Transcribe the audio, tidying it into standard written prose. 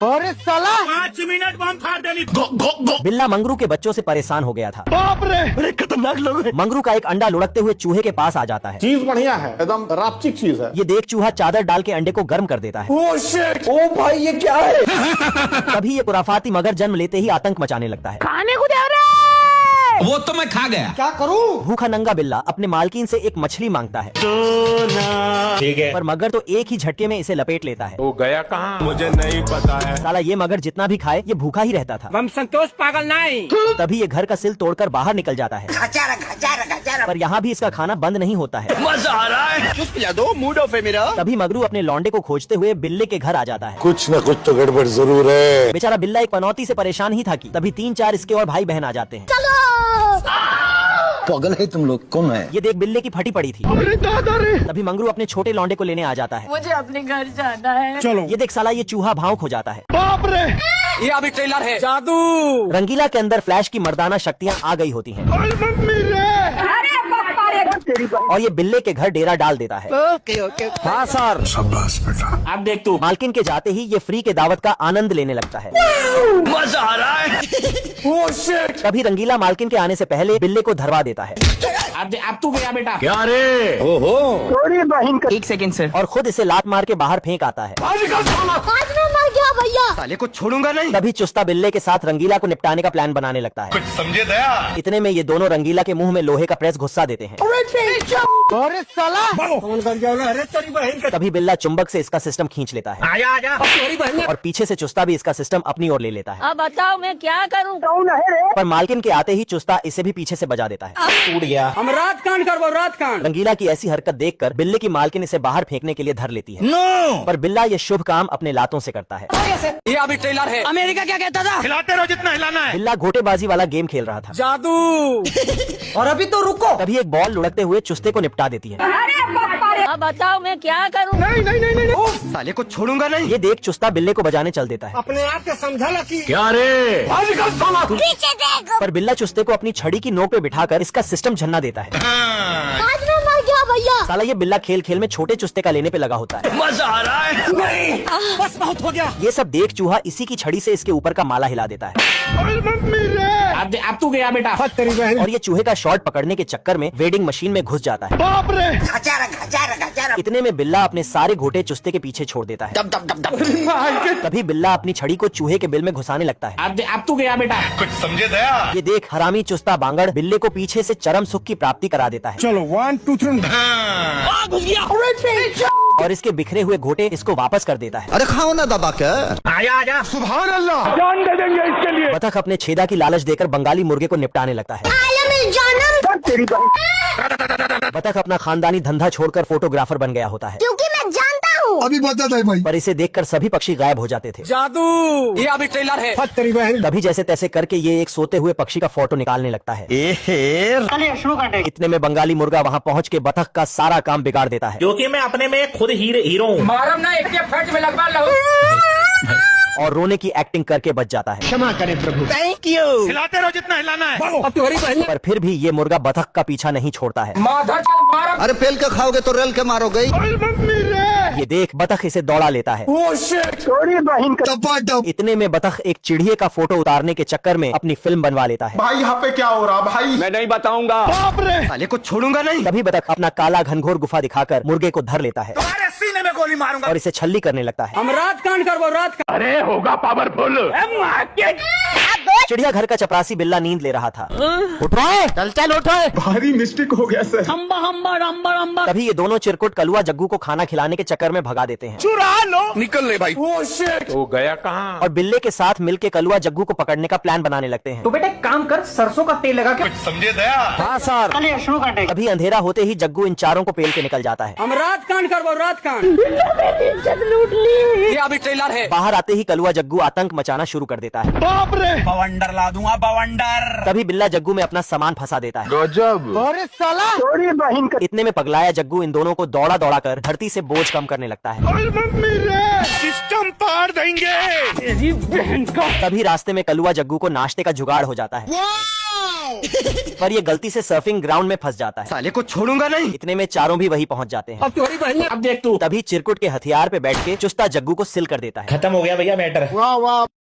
अरे साला 5 मिनट बम फाड़ देनी। बिल्ला मंगरू के बच्चों से परेशान हो गया था। बाप रे, बड़े खतरनाक लोग हैं। मंगरू का एक अंडा लुढ़कते हुए चूहे के पास आ जाता है। चीज बढ़िया है, एकदम रापचिक चीज है। ये देख चूहा चादर डाल के अंडे को गर्म कर देता है। ओ शिट, ओ भाई ये क्या है? तभी ये खुराफाती मगर जन्म लेते ही आतंक मचाने लगता है। खाने को दे रहे वो तो मैं खा गया। क्या करूं? भूखा नंगा बिल्ला अपने मालकिन से एक मछली मांगता है, ठीक है। पर मगर तो एक ही झटके में इसे लपेट लेता है। वो गया कहाँ मुझे नहीं पता है। साला ये मगर जितना भी खाए ये भूखा ही रहता था। बम संतोष पागल नहीं। तभी ये घर का सिल तोड़कर बाहर निकल जाता है, पर यहाँ भी इसका खाना बंद नहीं होता है। मजा आ रहा है। कुछ पिला दो, मूड ऑफ है मेरा। तभी मगरू अपने लौंडे को खोजते हुए बिल्ले के घर आ जाता है। कुछ न कुछ तो गड़बड़ जरूर है। बेचारा बिल्ला एक पनौती से परेशान ही था कि तभी 3-4 इसके और भाई बहन आ जाते हैं। पागल है तुम लोग, कौन है? ये देख बिल्ले की फटी पड़ी थी। अरे दादा रे, तभी मंगरू अपने छोटे लौंडे को लेने आ जाता है। मुझे अपने घर जाना है। चलो। ये देख साला ये चूहा भावुक हो जाता है। बाप रे, ये अभी ट्रेलर है। जादू। रंगीला के अंदर फ्लैश की मर्दाना शक्तियाँ आ गई होती हैं अरे मम्मी रे। अरे पप्पा रे। और ये बिल्ले के घर डेरा डाल देता है। Okay okay. हाँ सर। अब देख तू। मालकिन के जाते ही ये फ्री के दावत का आनंद लेने लगता है। मजा आ रहा है। ओ शिट, तभी रंगीला मालकिन के आने से पहले बिल्ले को धरवा देता है अब तू गया बेटा। क्या रे? थोड़ी बहन का 1 सेकंड से। और खुद इसे लात मार के बाहर फेंक आता है। आज मैं मर गया भैया। साले को छोड़ूंगा नहीं। तभी चुस्ता बिल्ले के साथ रंगीला को निपटाने का प्लान बनाने लगता है। समझे दया। इतने में ये दोनों रंगीला के मुंह में लोहे का प्रेस घुस्सा देते हैं। अरे साला, कौन कर गया? अरे तेरी बहन का। तभी बिल्ला चुंबक से इसका सिस्टम खींच लेता है आजा आजा। तेरी बहन। और पीछे से चुस्ता भी इसका सिस्टम अपनी ओर ले लेता है। अब बताओ मैं क्या करूं? कौन है रे? पर मालकिन के आते ही चुस्ता इसे भी पीछे से बजा देता है। टूट गया। हम रात कांड करबो रात कांड। रंगीला की ऐसी हरकत देखकर बिल्ले की मालकिन इसे बाहर फेंकने के लिए धर लेती है। नो। पर बिल्ला ये शुभ काम अपने लातों से करता है। ये अभी ट्रेलर है। अमेरिका क्या कहता था? हिलाते रहो जितना हिलाना है। बिल्ला घोटेबाजी वाला गेम खेल रहा था। जादू। और अभी तो रुको। तभी एक बॉल लुढ़कते हुए चुस्ते को निपटा देती है। अरे पप्पा रे। अब बताओ मैं क्या करूं? नहीं नहीं नहीं नहीं। साले को छोड़ूंगा नहीं। ये देख चुस्ता बिल्ले को बजाने चल देता है। अपने आप के समझा ला कि क्या रे? पीछे देखो। पर बिल्ला चुस्ते को अपनी छड़ी की नोक पे बिठाकर इसका सिस्टम झन्ना देता है। आज मैं मर गया भैया। साला ये बिल्ला खेल खेल में छोटे चुस्ते का लेने पे लगा होता है। मजा आ रहा है। नहीं। बस बहुत हो गया। ये सब देख चूहा इसी की छड़ी से इसके ऊपर का माला हिला देता है। अरे मम्मी रे। अब तू गया बेटा। तेरी बहन। और ये चूहे का शॉट पकड़ने के चक्कर में वेडिंग मशीन में घुस जाता है। बाप रे। इतने में बिल्ला अपने सारे घोटे चुस्ते के पीछे छोड़ देता है। तभी बिल्ला अपनी छड़ी को चूहे के बिल में घुसाने लगता है। अब तू गया बेटा। कुछ समझे दया। ये देख हरामी चुस्ता बांगड़ बिल्ले को पीछे से चरम सुख की प्राप्ति करा देता है। चलो 1 2 3। घुस गया। और इसके बिखरे हुए घोटे इसको वापस कर देता है। अरे खाओ ना दबा के। आजा आजा। सुभान अल्लाह, जान दे देंगे इसके लिए। बतख अपने छेदा की लालच देकर बंगाली मुर्गे को निपटाने लगता है। तेरी बहन। बतख अपना खानदानी धंधा छोड़कर फोटोग्राफर बन गया होता है। क्योंकि मैं जानता हूँ। अभी बता दे भाई। पर इसे देखकर सभी पक्षी गायब हो जाते थे। जादू। ये अभी ट्रेलर है। तेरी बहन। तभी जैसे तैसे करके ये एक सोते हुए पक्षी का फोटो निकालने लगता है। इतने में बंगाली मुर्गा वहाँ पहुँच के बतख का सारा काम बिगाड़ देता है। क्योंकि मैं अपने में खुद हीरो हूँ। मारम ना एक फट में लगवा लो। और रोने की एक्टिंग करके बच जाता है। क्षमा करें प्रभु। Thank you. हिलाते रहो जितना हिलाना है। अब तुम्हारी बहन। पर फिर भी ये मुर्गा बतख का पीछा नहीं छोड़ता है। माधर चल मारम। अरे पेल के खाओगे तो रेल के मारोगे। अरे मम्मी रे। ये देख बतख इसे दौड़ा लेता है। ओ शिट, थोड़ी बहन का। टपाटप। इतने में बतख एक चिड़िए का फोटो उतारने के चक्कर में अपनी फिल्म बनवा लेता है। भाई यहाँ पे क्या हो रहा भाई? मैं नहीं बताऊंगा। बाप रे। साले को छोड़ूंगा नहीं। तभी बतख अपना काला घनघोर गुफा दिखाकर मुर्गे को धर लेता है तुम्हारे सीने में गोली मारूंगा। और इसे छल्ली करने लगता है। हम रात कांड करबो रात कांड। अरे होगा पावरफुल। चिड़िया घर का चपरासी बिल्ला नींद ले रहा था। उठ रहा है, चल उठ। भारी मिस्टेक हो गया सर। हम्बा हम्बा रंबा रंबा। तभी ये दोनों चिरकुट कलुआ जग्गू को खाना खिलाने के चक्कर में भगा देते हैं। चुरा लो। निकल ले भाई। Oh shit. वो गया कहाँ? और बिल्ले के साथ मिलके कलुआ जग्गू को पकड़ने का प्लान बनाने लगते हैं। तो बेटे काम कर, सरसों का तेल लगा के। कुछ समझे दया। हाँ सर। अभी अंधेरा होते ही जग्गू इन चारों को पेल के निकल जाता है। हम रात कांड करबो रात कांड। ये अभी ट्रेलर है। बाहर आते ही कलुआ जग्गू आतंक मचाना शुरू कर देता है। बाप रे। पवन बवंडर ला दूंगा बवंडर। तभी बिल्ला जग्गू में अपना सामान फंसा देता है। गजब। अरे साला थोड़ी बहन का इतने में पगलाया जग्गू इन दोनों को दौड़ा दौड़ा कर धरती से बोझ कम करने लगता है। सिस्टम पार देंगे। तभी रास्ते में कलुआ जग्गू को नाश्ते का जुगाड़ हो जाता है, पर ये गलती से सर्फिंग ग्राउंड में फंस जाता है। साले को छोड़ूंगा नहीं। इतने में चारों भी वही पहुंच जाते हैं। अब थोड़ी बहन अब देख तू। तभी चिरकुट के हथियार पे बैठ के चुस्ता जग्गू को सिल कर देता है। खत्म हो गया भैया मैटर। वाह वाह